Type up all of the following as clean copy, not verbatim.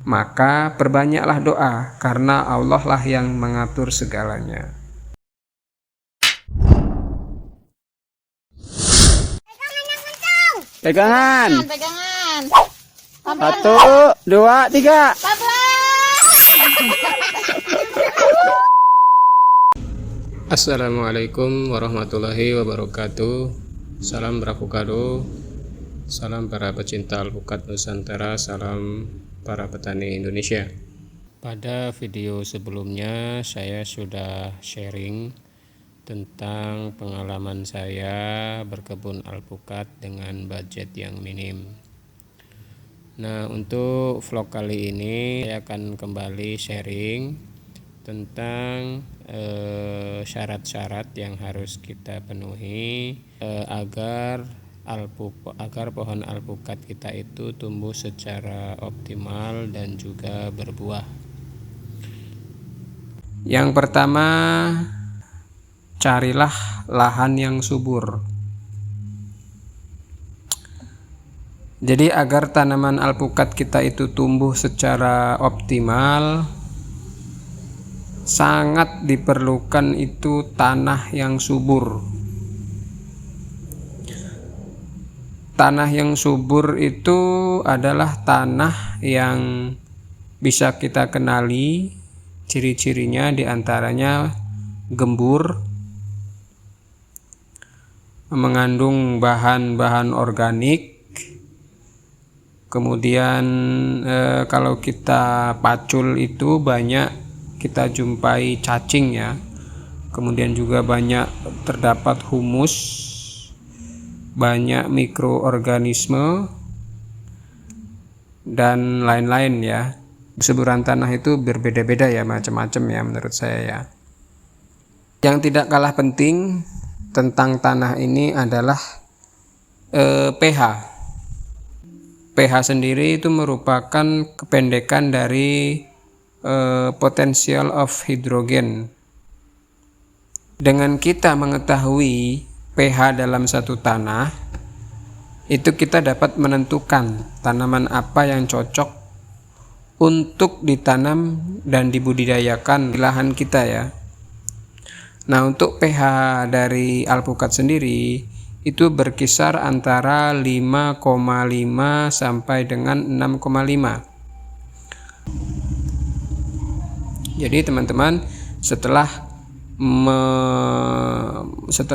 maka perbanyaklah doa karena Allah lah yang mengatur segalanya. Pegangan. Pegangan. 1, 2, 3. Assalamualaikum warahmatullahi wabarakatuh. Salam Brakukado. Salam para pecinta alpukat Nusantara. Salam para petani Indonesia. Pada video sebelumnya saya sudah sharing tentang pengalaman saya berkebun alpukat dengan budget yang minim. Nah, untuk vlog kali ini saya akan kembali sharing tentang syarat-syarat yang harus kita penuhi agar pohon alpukat kita itu tumbuh secara optimal dan juga berbuah. Yang pertama, carilah lahan yang subur. Jadi agar tanaman alpukat kita itu tumbuh secara optimal, sangat diperlukan itu tanah yang subur. Tanah yang subur itu adalah tanah yang bisa kita kenali ciri-cirinya, diantaranya gembur, mengandung bahan-bahan organik. Kemudian kalau kita pacul itu banyak kita jumpai cacing ya. Kemudian juga banyak terdapat humus, banyak mikroorganisme dan lain-lain ya. Kesuburan tanah itu berbeda-beda ya, macam-macam ya menurut saya ya. Yang tidak kalah penting tentang tanah ini adalah pH. pH sendiri itu merupakan kependekan dari potential of hydrogen. Dengan kita mengetahui pH dalam satu tanah, itu kita dapat menentukan tanaman apa yang cocok untuk ditanam dan dibudidayakan di lahan kita ya. Nah, untuk pH dari alpukat sendiri itu berkisar antara 5,5 sampai dengan 6,5. Jadi teman-teman, setelah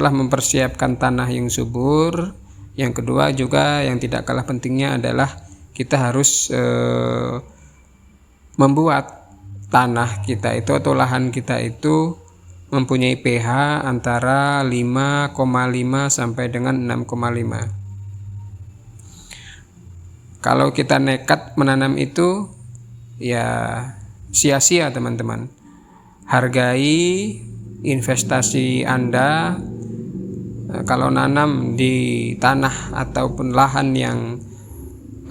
mempersiapkan tanah yang subur, yang kedua juga yang tidak kalah pentingnya adalah kita harus membuat tanah kita itu atau lahan kita itu mempunyai pH antara 5,5 sampai dengan 6,5. Kalau kita nekat menanam itu ya sia-sia teman-teman. Hargai investasi Anda. Kalau nanam di tanah ataupun lahan yang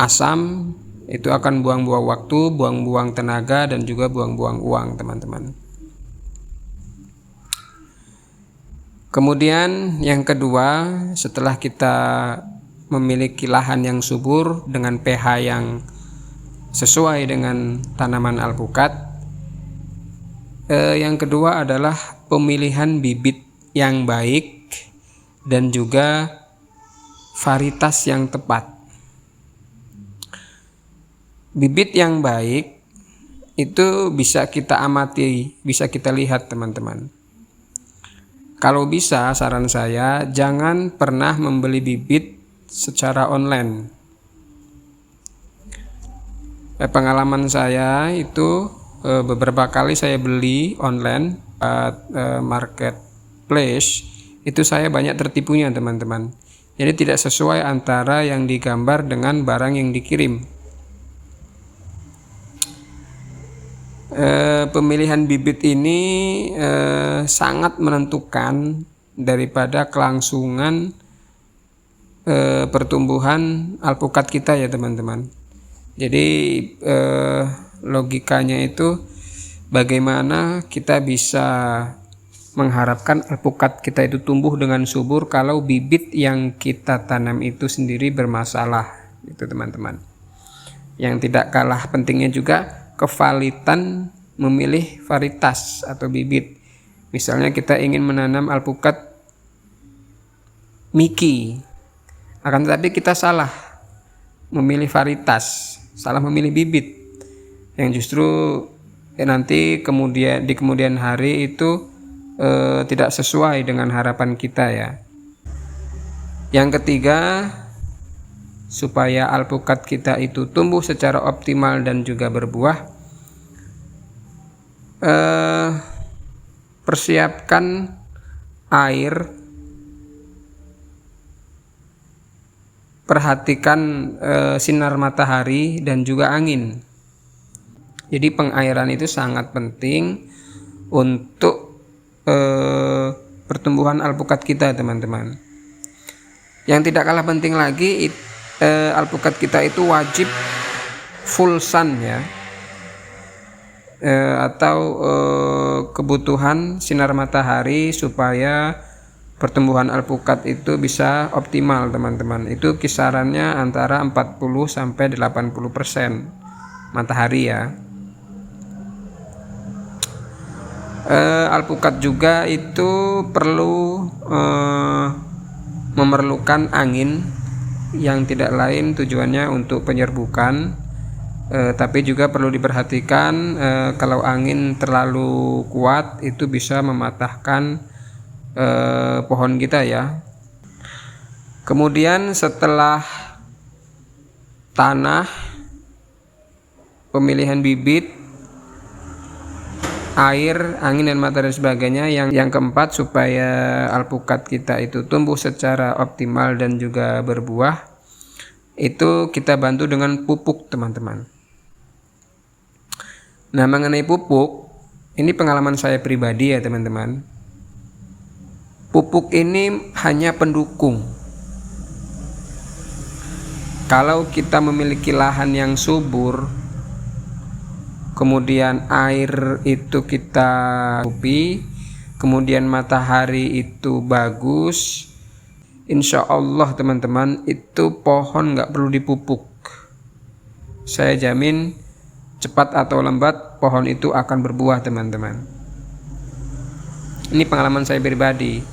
asam, itu akan buang-buang waktu, buang-buang tenaga, dan juga buang-buang uang teman-teman. Kemudian yang kedua, setelah kita memiliki lahan yang subur dengan pH yang sesuai dengan tanaman alpukat, yang kedua adalah pemilihan bibit yang baik dan juga varietas yang tepat. Bibit yang baik itu bisa kita amati, bisa kita lihat teman-teman. Kalau bisa, saran saya jangan pernah membeli bibit secara online. Pengalaman saya itu beberapa kali saya beli online marketplace, itu saya banyak tertipunya teman-teman. Jadi tidak sesuai antara yang digambar dengan barang yang dikirim. Pemilihan bibit ini sangat menentukan daripada kelangsungan pertumbuhan alpukat kita ya teman-teman. Jadi logikanya itu bagaimana kita bisa mengharapkan alpukat kita itu tumbuh dengan subur kalau bibit yang kita tanam itu sendiri bermasalah, itu teman-teman. Yang tidak kalah pentingnya juga kevalitan memilih varietas atau bibit. Misalnya kita ingin menanam alpukat Miki, akan tetapi kita salah memilih varietas, salah memilih bibit, yang justru nanti di kemudian hari itu tidak sesuai dengan harapan kita ya. Yang ketiga, supaya alpukat kita itu tumbuh secara optimal dan juga berbuah, persiapkan air, perhatikan sinar matahari dan juga angin. Jadi pengairan itu sangat penting untuk pertumbuhan alpukat kita, teman-teman. Yang tidak kalah penting lagi, alpukat kita itu wajib full sun ya, atau kebutuhan sinar matahari supaya pertumbuhan alpukat itu bisa optimal, teman-teman. Itu kisarannya antara 40 sampai 80% matahari ya. Alpukat juga itu perlu memerlukan angin yang tidak lain tujuannya untuk penyerbukan, tapi juga perlu diperhatikan kalau angin terlalu kuat itu bisa mematahkan pohon kita ya. Kemudian setelah tanah, pemilihan bibit, air, angin dan matahari dan sebagainya, yang keempat supaya alpukat kita itu tumbuh secara optimal dan juga berbuah, itu kita bantu dengan pupuk, teman-teman. Nah, mengenai pupuk, ini pengalaman saya pribadi ya, teman-teman. Pupuk ini hanya pendukung. Kalau kita memiliki lahan yang subur, kemudian air itu kita cukupi, kemudian matahari itu bagus, insya Allah teman-teman itu pohon nggak perlu dipupuk. Saya jamin cepat atau lambat pohon itu akan berbuah, teman-teman. Ini pengalaman saya pribadi.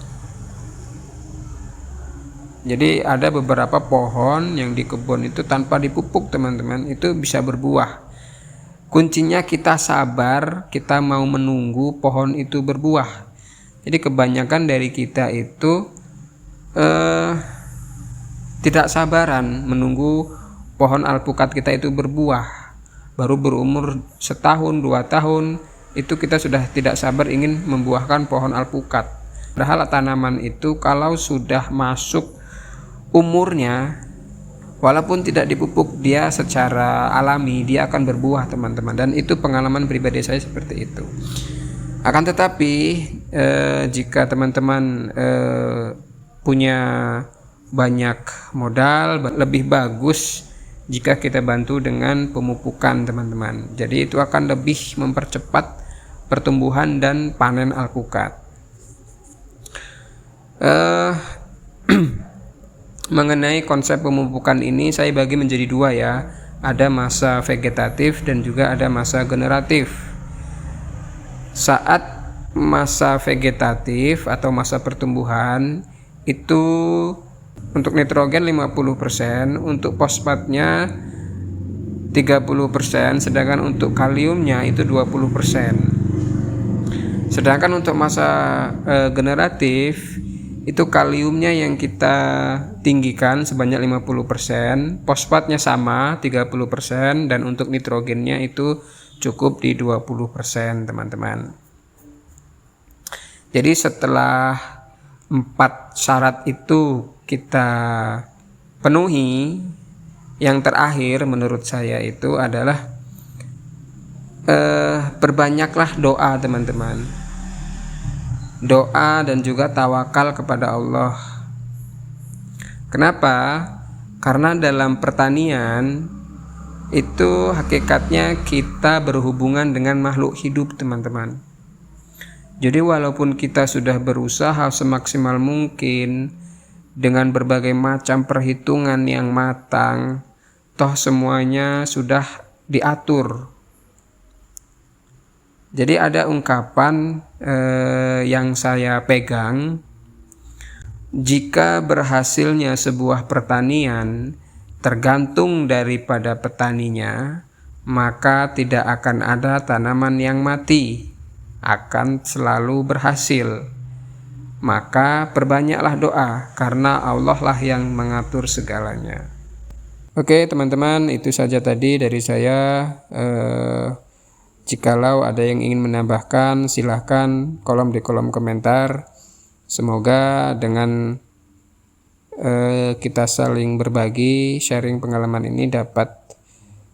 Jadi ada beberapa pohon yang di kebun itu tanpa dipupuk, teman-teman, itu bisa berbuah. Kuncinya kita sabar, kita mau menunggu pohon itu berbuah. Jadi kebanyakan dari kita itu tidak sabaran menunggu pohon alpukat kita itu berbuah. Baru berumur 1 tahun, 2 tahun, itu kita sudah tidak sabar ingin membuahkan pohon alpukat. Padahal tanaman itu kalau sudah masuk umurnya, walaupun tidak dipupuk, dia secara alami dia akan berbuah, teman-teman. Dan itu pengalaman pribadi saya seperti itu. Akan tetapi jika teman-teman punya banyak modal, lebih bagus jika kita bantu dengan pemupukan, teman-teman. Jadi itu akan lebih mempercepat pertumbuhan dan panen alpukat. Mengenai konsep pemupukan ini saya bagi menjadi 2 ya. Ada masa vegetatif dan juga ada masa generatif. Saat masa vegetatif atau masa pertumbuhan itu untuk nitrogen 50%, untuk fosfatnya 30%, sedangkan untuk kaliumnya itu 20%. Sedangkan untuk masa generatif itu kaliumnya yang kita tinggikan sebanyak 50%, fosfatnya sama 30%, dan untuk nitrogennya itu cukup di 20%, teman-teman. Jadi setelah 4 syarat itu kita penuhi, yang terakhir menurut saya itu adalah perbanyaklah doa, teman-teman. Doa dan juga tawakal kepada Allah. Kenapa? Karena dalam pertanian itu hakikatnya kita berhubungan dengan makhluk hidup, teman-teman. Jadi walaupun kita sudah berusaha semaksimal mungkin dengan berbagai macam perhitungan yang matang, toh semuanya sudah diatur. Jadi ada ungkapan yang saya pegang, jika berhasilnya sebuah pertanian tergantung daripada petaninya, maka tidak akan ada tanaman yang mati, akan selalu berhasil. Maka perbanyaklah doa, karena Allah lah yang mengatur segalanya. Oke teman-teman, itu saja tadi dari saya. Jikalau ada yang ingin menambahkan, silahkan di kolom komentar. Semoga dengan kita saling berbagi, sharing pengalaman ini dapat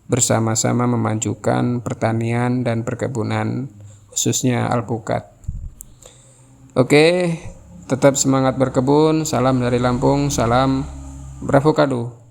bersama-sama memajukan pertanian dan perkebunan, khususnya alpukat. Oke, tetap semangat berkebun. Salam dari Lampung, salam Bravokado.